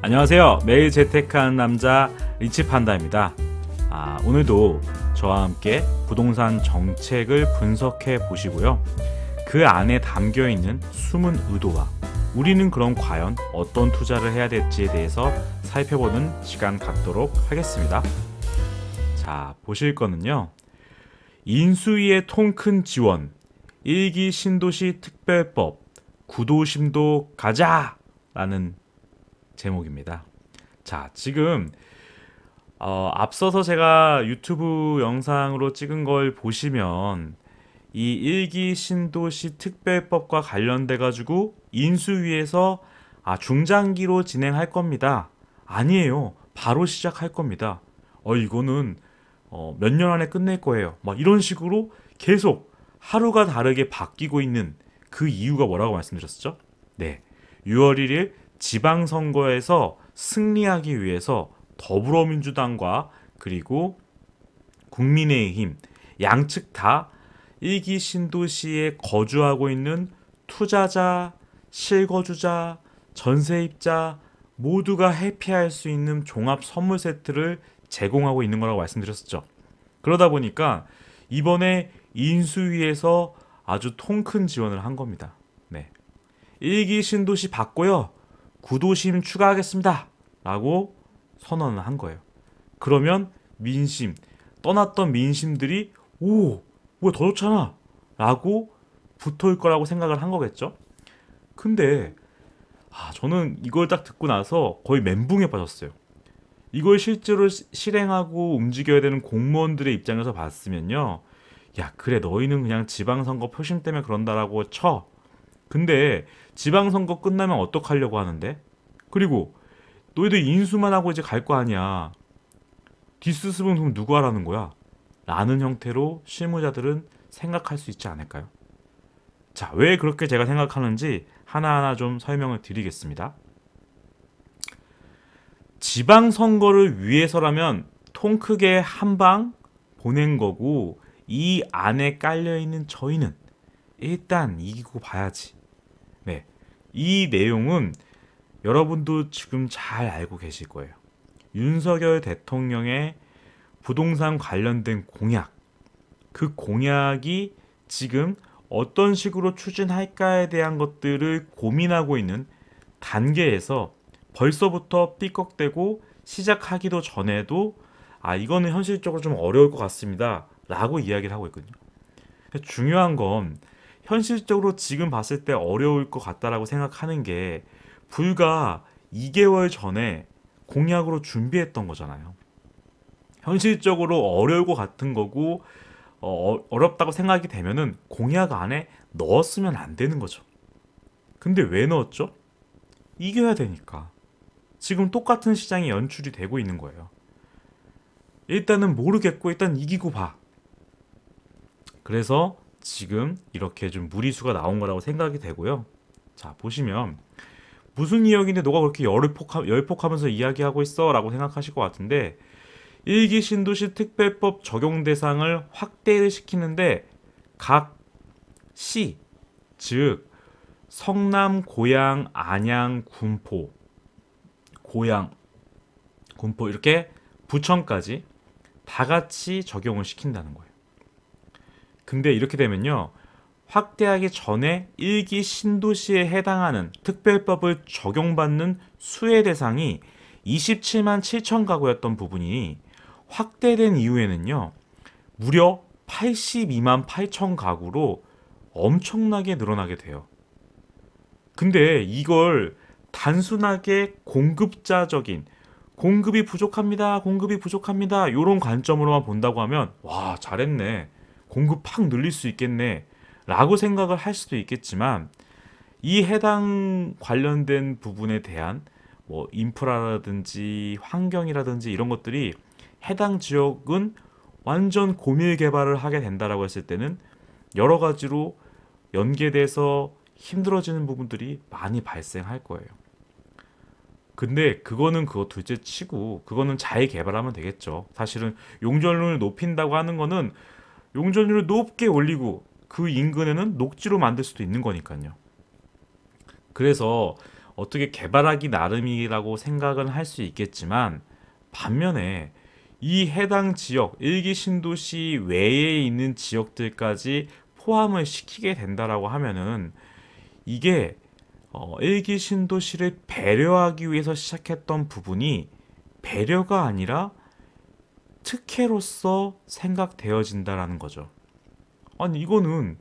안녕하세요. 매일 재테크하는 남자 리치판다입니다. 오늘도 저와 함께 부동산 정책을 분석해 보시고요. 그 안에 담겨있는 숨은 의도와 우리는 그럼 과연 어떤 투자를 해야 될지에 대해서 살펴보는 시간 갖도록 하겠습니다. 자, 보실 거는요. 인수위의 통 큰 지원, 1기 신도시 특별법, 구도심도 가자! 라는 제목입니다. 자, 지금 앞서서 제가 유튜브 영상으로 찍은 걸 보시면 이 1기 신도시 특별법과 관련돼 가지고 인수위에서 중장기로 진행할 겁니다. 아니에요. 바로 시작할 겁니다. 이거는 몇 년 안에 끝낼 거예요. 막 이런 식으로 계속 하루가 다르게 바뀌고 있는 그 이유가 뭐라고 말씀드렸었죠? 네. 6월 1일 지방선거에서 승리하기 위해서 더불어민주당과 그리고 국민의힘 양측 다 1기 신도시에 거주하고 있는 투자자, 실거주자, 전세입자 모두가 해피할 수 있는 종합 선물 세트를 제공하고 있는 거라고 말씀드렸었죠. 그러다 보니까 이번에 인수위에서 아주 통 큰 지원을 한 겁니다. 네. 1기 신도시 받고요. 구도심 추가하겠습니다. 라고 선언을 한 거예요. 그러면 민심, 떠났던 민심들이 뭐야 더 좋잖아 라고 붙어올 거라고 생각을 한 거겠죠. 근데 저는 이걸 딱 듣고 나서 거의 멘붕에 빠졌어요. 이걸 실제로 실행하고 움직여야 되는 공무원들의 입장에서 봤으면요, 야 그래 너희는 그냥 지방선거 표심 때문에 그런다라고 쳐. 근데 지방선거 끝나면 어떡하려고 하는데? 그리고 너희들 인수만 하고 이제 갈 거 아니야. 뒷수습은 그럼 누가 하라는 거야? 라는 형태로 실무자들은 생각할 수 있지 않을까요? 자, 왜 그렇게 제가 생각하는지 하나하나 좀 설명을 드리겠습니다. 지방선거를 위해서라면 통 크게 한 방 보낸 거고, 이 안에 깔려있는 저희는 일단 이기고 봐야지. 네, 이 내용은 여러분도 지금 잘 알고 계실 거예요. 윤석열 대통령의 부동산 관련된 공약, 그 공약이 지금 어떤 식으로 추진할까에 대한 것들을 고민하고 있는 단계에서 벌써부터 삐걱대고 시작하기도 전에도 이거는 현실적으로 좀 어려울 것 같습니다 라고 이야기를 하고 있거든요. 중요한 건 현실적으로 지금 봤을 때 어려울 것 같다라고 생각하는 게 불과 2개월 전에 공약으로 준비했던 거잖아요. 현실적으로 어려울 것 같은 거고 어렵다고 생각이 되면은 공약 안에 넣었으면 안 되는 거죠. 근데 왜 넣었죠? 이겨야 되니까. 지금 똑같은 시장이 연출이 되고 있는 거예요. 일단은 모르겠고 일단 이기고 봐. 그래서 지금 이렇게 좀 무리수가 나온 거라고 생각이 되고요. 자, 보시면 무슨 이야기인데 너가 그렇게 열폭하면서 이야기하고 있어? 라고 생각하실 것 같은데, 1기 신도시 특별법 적용 대상을 확대를 시키는데 각 시, 즉 성남, 고양, 안양, 군포, 이렇게 부천까지 다 같이 적용을 시킨다는 거예요. 근데 이렇게 되면요, 확대하기 전에 1기 신도시에 해당하는 특별법을 적용받는 수혜 대상이 27만 7천 가구였던 부분이 확대된 이후에는요, 무려 82만 8천 가구로 엄청나게 늘어나게 돼요. 근데 이걸 단순하게 공급이 부족합니다 이런 관점으로만 본다고 하면 와 잘했네, 공급 팍 늘릴 수 있겠네 라고 생각을 할 수도 있겠지만, 이 해당 관련된 부분에 대한 인프라라든지 환경이라든지 이런 것들이 해당 지역은 완전 고밀 개발을 하게 된다라고 했을 때는 여러 가지로 연계돼서 힘들어지는 부분들이 많이 발생할 거예요. 근데 그거는 그거 둘째 치고 그거는 잘 개발하면 되겠죠. 사실은 용적률을 높인다고 하는 거는 용적률을 높게 올리고 그 인근에는 녹지로 만들 수도 있는 거니까요. 그래서 어떻게 개발하기 나름이라고 생각은 할 수 있겠지만, 반면에 이 해당 지역, 일기 신도시 외에 있는 지역들까지 포함을 시키게 된다라고 하면은 이게 일기 신도시를 배려하기 위해서 시작했던 부분이 배려가 아니라 특혜로서 생각되어진다라는 거죠. 아니 이거는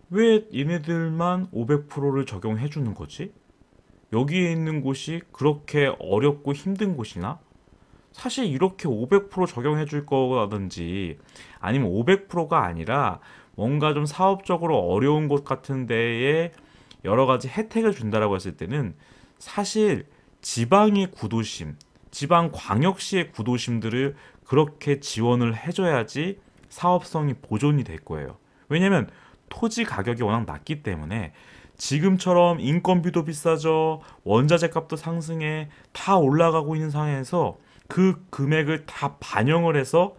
왜 얘네들만 500%를 적용해 주는 거지? 여기에 있는 곳이 그렇게 어렵고 힘든 곳이나? 사실 이렇게 500% 적용해 줄 거라든지 아니면 500%가 아니라 뭔가 좀 사업적으로 어려운 곳 같은 데에 여러 가지 혜택을 준다라고 했을 때는 사실 지방의 구도심, 지방 광역시의 구도심들을 그렇게 지원을 해줘야지 사업성이 보존이 될 거예요. 왜냐면 토지 가격이 워낙 낮기 때문에 지금처럼 인건비도 비싸져, 원자재 값도 상승해, 다 올라가고 있는 상황에서 그 금액을 다 반영을 해서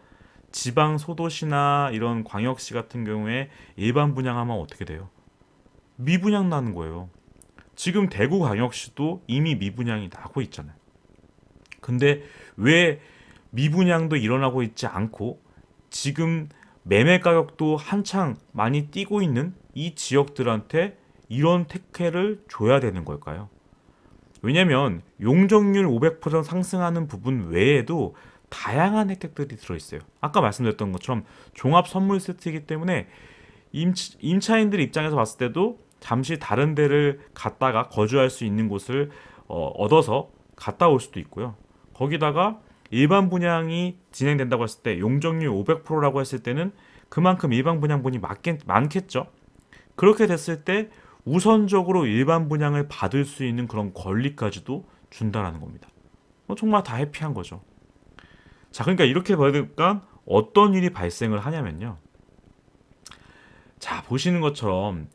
지방 소도시나 이런 광역시 같은 경우에 일반 분양하면 어떻게 돼요? 미분양 나는 거예요. 지금 대구 광역시도 이미 미분양이 나고 있잖아요. 근데 왜 미분양도 일어나고 있지 않고 지금 매매 가격도 한창 많이 뛰고 있는 이 지역들한테 이런 특혜를 줘야 되는 걸까요? 왜냐면 용적률 500% 상승하는 부분 외에도 다양한 혜택들이 들어있어요. 아까 말씀드렸던 것처럼 종합 선물 세트이기 때문에 임차인들 입장에서 봤을 때도 잠시 다른 데를 갔다가 거주할 수 있는 곳을 얻어서 갔다 올 수도 있고요. 거기다가 일반 분양이 진행된다고 했을 때 용적률 500%라고 했을 때는 그만큼 일반 분양분이 많겠죠. 그렇게 됐을 때 우선적으로 일반 분양을 받을 수 있는 그런 권리까지도 준다라는 겁니다. 정말 다 해피한 거죠. 자, 그러니까 이렇게 보니까 어떤 일이 발생을 하냐면요. 자, 보시는 것처럼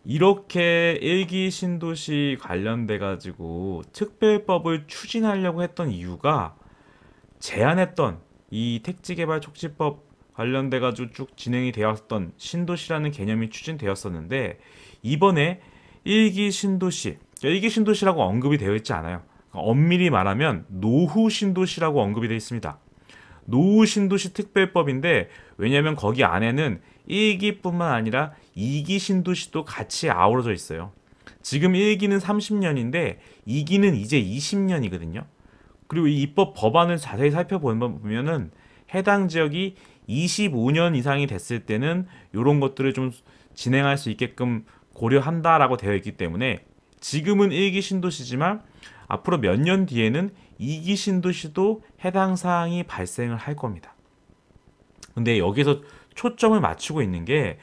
이렇게 일기 신도시 관련돼 가지고 특별법을 추진하려고 했던 이유가 제안했던 이 택지개발 촉진법 관련돼 가지고 쭉 진행이 되었던 신도시라는 개념이 추진되었었는데 이번에 일기 신도시, 일기 신도시라고 언급이 되어 있지 않아요. 엄밀히 말하면 노후 신도시라고 언급이 되어 있습니다. 노후 신도시 특별법인데 왜냐하면 거기 안에는 1기뿐만 아니라 2기 신도시도 같이 아우러져 있어요. 지금 1기는 30년인데 2기는 이제 20년이거든요. 그리고 이 입법 법안을 자세히 살펴보면은 해당 지역이 25년 이상이 됐을 때는 이런 것들을 좀 진행할 수 있게끔 고려한다라고 되어 있기 때문에 지금은 1기 신도시지만 앞으로 몇 년 뒤에는 2기 신도시도 해당 사항이 발생을 할 겁니다. 근데 여기서 초점을 맞추고 있는 게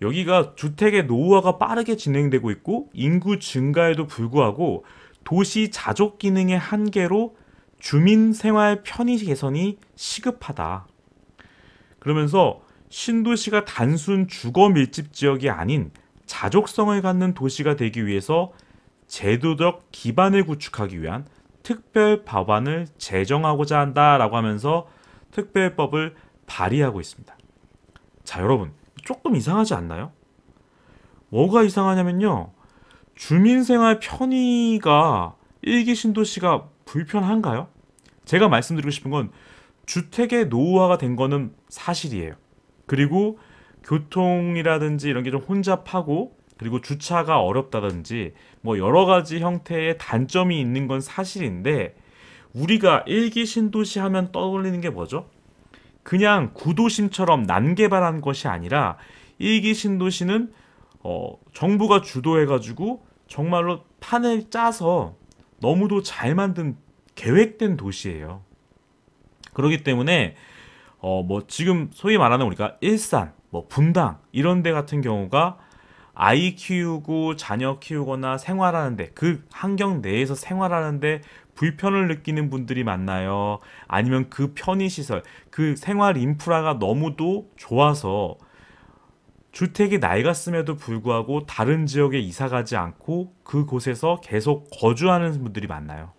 여기가 주택의 노후화가 빠르게 진행되고 있고 인구 증가에도 불구하고 도시 자족 기능의 한계로 주민 생활 편의 개선이 시급하다. 그러면서 신도시가 단순 주거 밀집 지역이 아닌 자족성을 갖는 도시가 되기 위해서 제도적 기반을 구축하기 위한 특별 법안을 제정하고자 한다라고 하면서 특별법을 발의하고 있습니다. 자, 여러분 조금 이상하지 않나요? 뭐가 이상하냐면요. 주민생활 편의가 일기 신도시가 불편한가요? 제가 말씀드리고 싶은 건 주택의 노후화가 된 거는 사실이에요. 그리고 교통이라든지 이런 게 좀 혼잡하고 그리고 주차가 어렵다든지 뭐 여러 가지 형태의 단점이 있는 건 사실인데 우리가 일기 신도시 하면 떠올리는 게 뭐죠? 그냥 구도심처럼 난개발한 것이 아니라 일기 신도시는 정부가 주도해가지고 정말로 판을 짜서 너무도 잘 만든 계획된 도시예요. 그렇기 때문에 뭐 지금 소위 말하는 우리가 일산, 뭐 분당 이런 데 같은 경우가 아이 키우고 자녀 키우거나 생활하는데 그 환경 내에서 생활하는데 불편을 느끼는 분들이 많나요? 아니면 그 편의시설, 그 생활 인프라가 너무도 좋아서 주택이 낡았음에도 불구하고 다른 지역에 이사가지 않고 그곳에서 계속 거주하는 분들이 많나요?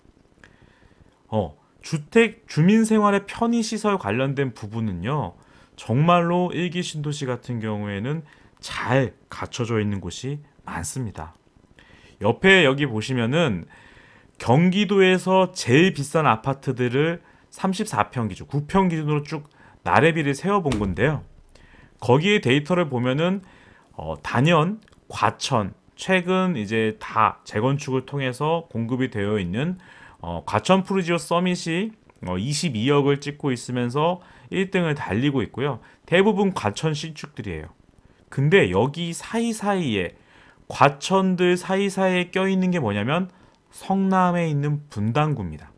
주택, 주민생활의 편의시설 관련된 부분은요. 정말로 일기 신도시 같은 경우에는 잘 갖춰져 있는 곳이 많습니다. 옆에 여기 보시면은 경기도에서 제일 비싼 아파트들을 34평 기준, 9평 기준으로 쭉 나래비를 세워본 건데요. 거기에 데이터를 보면은 단연, 과천, 최근 이제 다 재건축을 통해서 공급이 되어 있는 과천 푸르지오 서밋이 22억을 찍고 있으면서 1등을 달리고 있고요. 대부분 과천 신축들이에요. 근데 여기 사이사이에 과천들 사이사이에 껴있는 게 뭐냐면 성남에 있는 분당구입니다.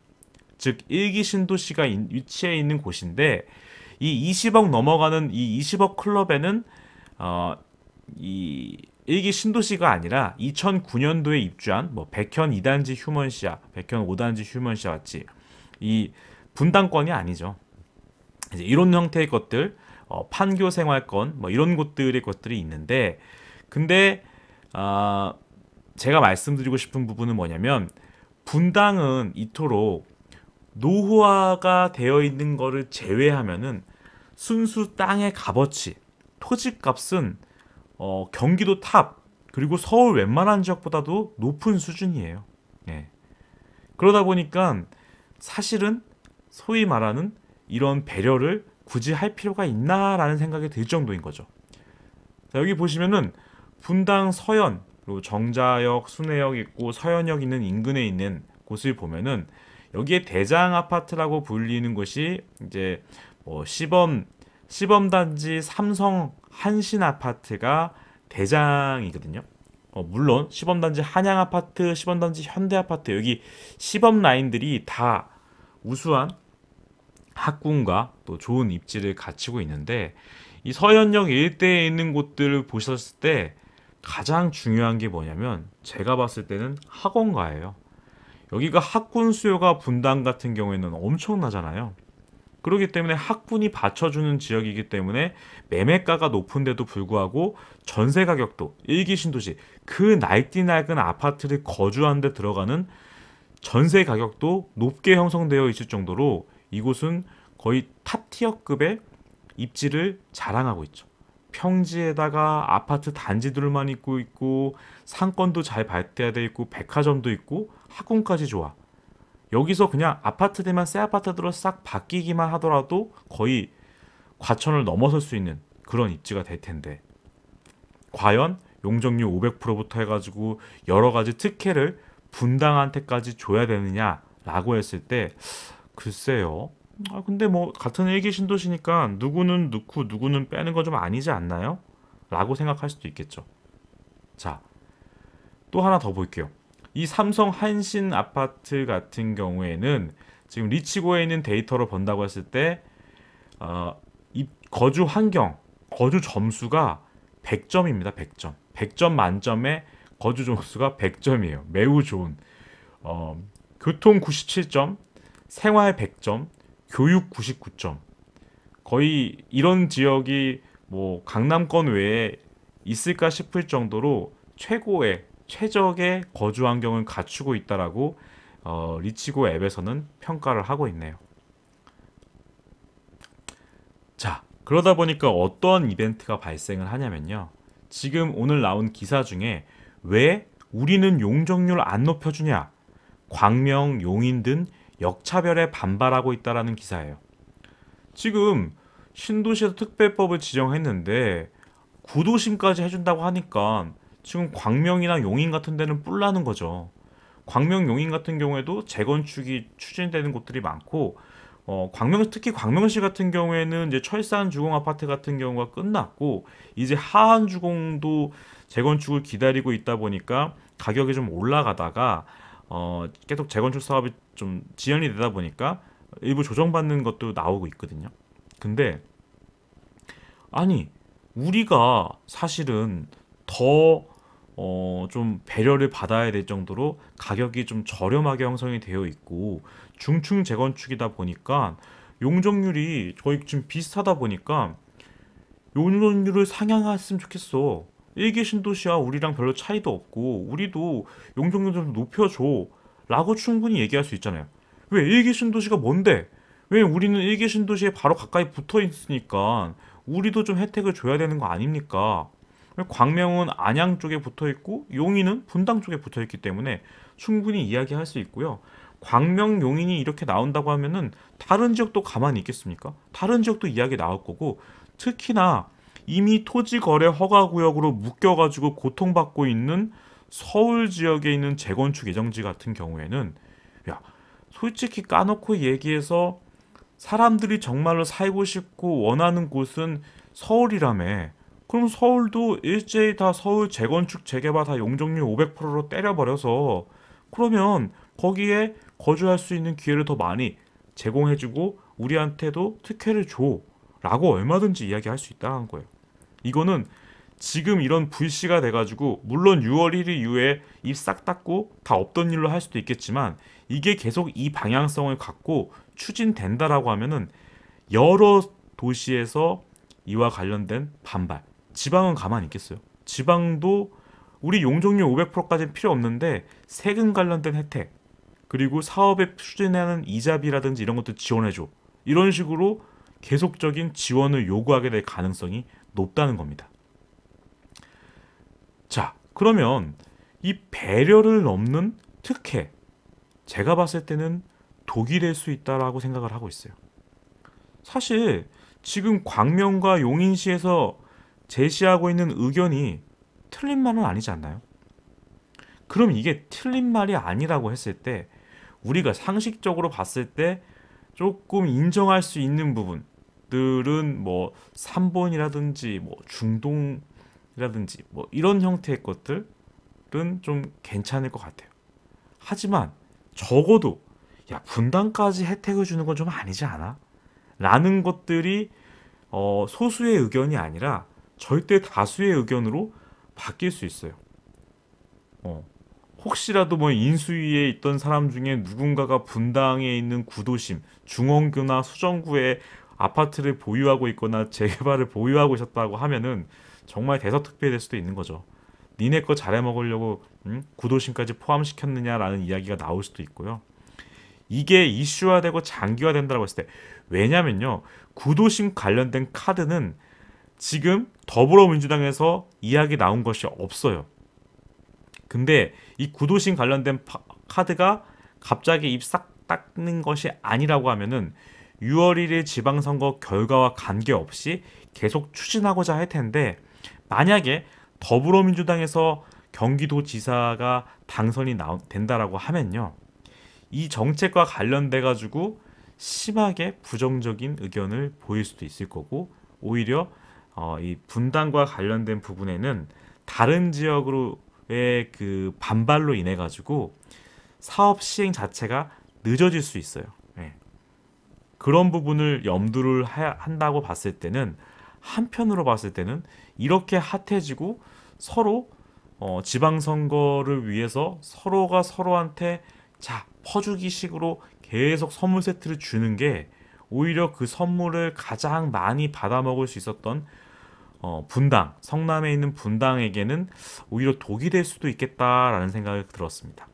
즉 1기 신도시가 위치해 있는 곳인데 이 20억 넘어가는 이 20억 클럽에는 이 1기 신도시가 아니라 2009년도에 입주한 뭐 백현 2단지 휴먼시아, 백현 5단지 휴먼시아 같이 이 분당권이 아니죠. 이제 이런 형태의 것들, 판교 생활권 뭐 이런 곳들의 것들이 있는데, 근데 제가 말씀드리고 싶은 부분은 뭐냐면 분당은 이토록 노후화가 되어 있는 거를 제외하면은 순수 땅의 값어치, 토지값은 경기도 탑 그리고 서울 웬만한 지역보다도 높은 수준이에요. 예. 그러다 보니까 사실은 소위 말하는 이런 배려를 굳이 할 필요가 있나라는 생각이 들 정도인 거죠. 자, 여기 보시면은 분당 서현, 그리고 정자역, 순회역 있고 서현역 있는 인근에 있는 곳을 보면은 여기에 대장 아파트라고 불리는 곳이 이제 시범단지 삼성 한신 아파트가 대장이거든요. 물론 시범단지 한양 아파트, 시범단지 현대 아파트 여기 시범 라인들이 다 우수한 학군과 또 좋은 입지를 갖추고 있는데 이 서현역 일대에 있는 곳들을 보셨을 때 가장 중요한 게 뭐냐면 제가 봤을 때는 학원가예요. 여기가 학군 수요가 분당 같은 경우에는 엄청나잖아요. 그렇기 때문에 학군이 받쳐주는 지역이기 때문에 매매가가 높은데도 불구하고 전세 가격도 1기 신도시 그 날뛰날근 아파트를 거주하는 데 들어가는 전세 가격도 높게 형성되어 있을 정도로 이곳은 거의 탑티어급의 입지를 자랑하고 있죠. 평지에다가 아파트 단지들만 있고 상권도 잘 발달되어 있고 백화점도 있고 학군까지 좋아. 여기서 그냥 아파트들만 새 아파트들로 싹 바뀌기만 하더라도 거의 과천을 넘어설 수 있는 그런 입지가 될 텐데 과연 용적률 500%부터 해가지고 여러 가지 특혜를 분당한테까지 줘야 되느냐라고 했을 때 글쎄요. 근데 뭐 같은 1기 신도시니까 누구는 넣고 누구는 빼는 건 좀 아니지 않나요? 라고 생각할 수도 있겠죠. 자, 또 하나 더 볼게요. 이 삼성 한신 아파트 같은 경우에는 지금 리치고에 있는 데이터로 본다고 했을 때 이 거주 환경, 거주 점수가 100점입니다. 100점. 100점 만점에 거주 점수가 100점이에요. 매우 좋은. 교통 97점, 생활 100점, 교육 99점. 거의 이런 지역이 뭐 강남권 외에 있을까 싶을 정도로 최적의 거주 환경을 갖추고 있다라고 리치고 앱에서는 평가를 하고 있네요. 자, 그러다 보니까 어떤 이벤트가 발생을 하냐면요. 지금 오늘 나온 기사 중에 왜 우리는 용적률 안 높여주냐? 광명, 용인 등 역차별에 반발하고 있다라는 기사예요. 지금 신도시에서 특별법을 지정했는데 구도심까지 해준다고 하니까 지금 광명이나 용인 같은 데는 뿔나는 거죠. 광명, 용인 같은 경우에도 재건축이 추진되는 곳들이 많고 특히 광명시 같은 경우에는 이제 철산 주공 아파트 같은 경우가 끝났고 이제 하안 주공도 재건축을 기다리고 있다 보니까 가격이 좀 올라가다가 계속 재건축 사업이 좀 지연이 되다 보니까 일부 조정받는 것도 나오고 있거든요. 근데 아니 우리가 사실은 더 좀 배려를 받아야 될 정도로 가격이 좀 저렴하게 형성이 되어 있고 중층 재건축이다 보니까 용적률이 거의 지금 비슷하다 보니까 용적률을 상향했으면 좋겠어. 1기 신도시와 우리랑 별로 차이도 없고 우리도 용적률 좀 높여줘 라고 충분히 얘기할 수 있잖아요. 왜 1기 신도시가 뭔데? 왜 우리는 1기 신도시에 바로 가까이 붙어 있으니까 우리도 좀 혜택을 줘야 되는 거 아닙니까? 광명은 안양 쪽에 붙어있고 용인은 분당 쪽에 붙어있기 때문에 충분히 이야기할 수 있고요. 광명, 용인이 이렇게 나온다고 하면은 다른 지역도 가만히 있겠습니까? 다른 지역도 이야기 나올 거고, 특히나 이미 토지거래 허가구역으로 묶여가지고 고통받고 있는 서울 지역에 있는 재건축 예정지 같은 경우에는, 야, 솔직히 까놓고 얘기해서 사람들이 정말로 살고 싶고 원하는 곳은 서울이라며. 그럼 서울도 일제히 다 서울 재건축 재개발 다 용적률 500%로 때려버려서, 그러면 거기에 거주할 수 있는 기회를 더 많이 제공해주고 우리한테도 특혜를 줘 라고 얼마든지 이야기할 수 있다는 거예요. 이거는 지금 이런 불씨가 돼가지고, 물론 6월 1일 이후에 입 싹 닫고 다 없던 일로 할 수도 있겠지만, 이게 계속 이 방향성을 갖고 추진된다라고 하면은 여러 도시에서 이와 관련된 반발, 지방은 가만히 있겠어요? 지방도 우리 용적률 500%까지는 필요 없는데 세금 관련된 혜택, 그리고 사업에 추진하는 이자비라든지 이런 것도 지원해줘, 이런 식으로 계속적인 지원을 요구하게 될 가능성이 높다는 겁니다. 자, 그러면 이 배려를 넘는 특혜, 제가 봤을 때는 독이 될 수 있다라고 생각을 하고 있어요. 사실 지금 광명과 용인시에서 제시하고 있는 의견이 틀린 말은 아니지 않나요? 그럼 이게 틀린 말이 아니라고 했을 때, 우리가 상식적으로 봤을 때 조금 인정할 수 있는 부분들은 뭐 3번이라든지 뭐 중동이라든지 뭐 이런 형태의 것들은 좀 괜찮을 것 같아요. 하지만 적어도 야, 분당까지 혜택을 주는 건 좀 아니지 않아? 라는 것들이 소수의 의견이 아니라 절대 다수의 의견으로 바뀔 수 있어요. 혹시라도 뭐 인수위에 있던 사람 중에 누군가가 분당에 있는 구도심, 중원구나 수정구에 아파트를 보유하고 있거나 재개발을 보유하고 있었다고 하면은 정말 대서특필될 수도 있는 거죠. 니네 거 잘해 먹으려고 구도심까지 포함시켰느냐라는 이야기가 나올 수도 있고요. 이게 이슈화되고 장기화된다고 했을 때, 왜냐면요, 구도심 관련된 카드는 지금 더불어민주당에서 이야기 나온 것이 없어요. 근데 이 구도심 관련된 카드가 갑자기 입 싹 닦는 것이 아니라고 하면은 6월 1일 지방선거 결과와 관계없이 계속 추진하고자 할 텐데, 만약에 더불어민주당에서 경기도지사가 당선이 된다라고 하면요, 이 정책과 관련돼 가지고 심하게 부정적인 의견을 보일 수도 있을 거고, 오히려 이 분당과 관련된 부분에는 다른 지역으로의 그 반발로 인해 가지고 사업 시행 자체가 늦어질 수 있어요. 네. 그런 부분을 염두를 한다고 봤을 때는, 한편으로 봤을 때는 이렇게 핫해지고 서로 지방선거를 위해서 서로가 서로한테 자 퍼주기 식으로 계속 선물 세트를 주는 게 오히려 그 선물을 가장 많이 받아먹을 수 있었던 분당, 성남에 있는 분당에게는 오히려 독이 될 수도 있겠다라는 생각이 들었습니다.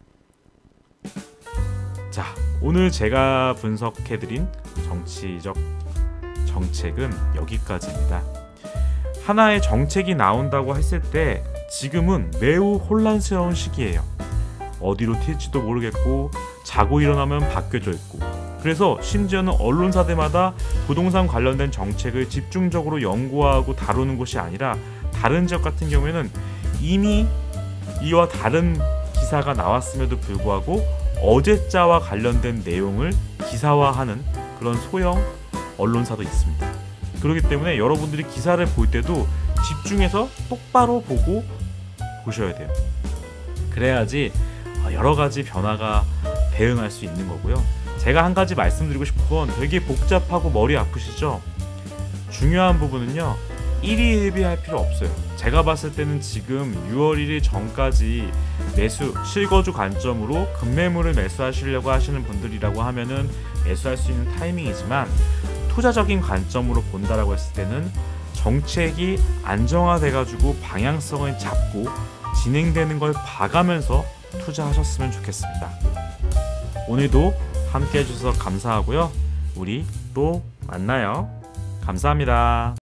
자, 오늘 제가 분석해드린 정치적 정책은 여기까지입니다. 하나의 정책이 나온다고 했을 때 지금은 매우 혼란스러운 시기예요. 어디로 튈지도 모르겠고 자고 일어나면 바뀌어져 있고, 그래서 심지어는 언론사들마다 부동산 관련된 정책을 집중적으로 연구하고 다루는 것이 아니라, 다른 지역 같은 경우에는 이미 이와 다른 기사가 나왔음에도 불구하고 어제자와 관련된 내용을 기사화하는 그런 소형 언론사도 있습니다. 그렇기 때문에 여러분들이 기사를 볼 때도 집중해서 똑바로 보고 보셔야 돼요. 그래야지 여러 가지 변화가 대응할 수 있는 거고요. 제가 한 가지 말씀드리고 싶은 건, 되게 복잡하고 머리 아프시죠? 중요한 부분은요, 일희일비할 필요 없어요. 제가 봤을 때는 지금 6월 1일 전까지 매수, 실거주 관점으로 급매물을 매수하시려고 하시는 분들이라고 하면은 매수할 수 있는 타이밍이지만, 투자적인 관점으로 본다라고 했을 때는 정책이 안정화돼가지고 방향성을 잡고 진행되는 걸 봐가면서 투자하셨으면 좋겠습니다. 오늘도 함께 해주셔서 감사하고요. 우리 또 만나요. 감사합니다.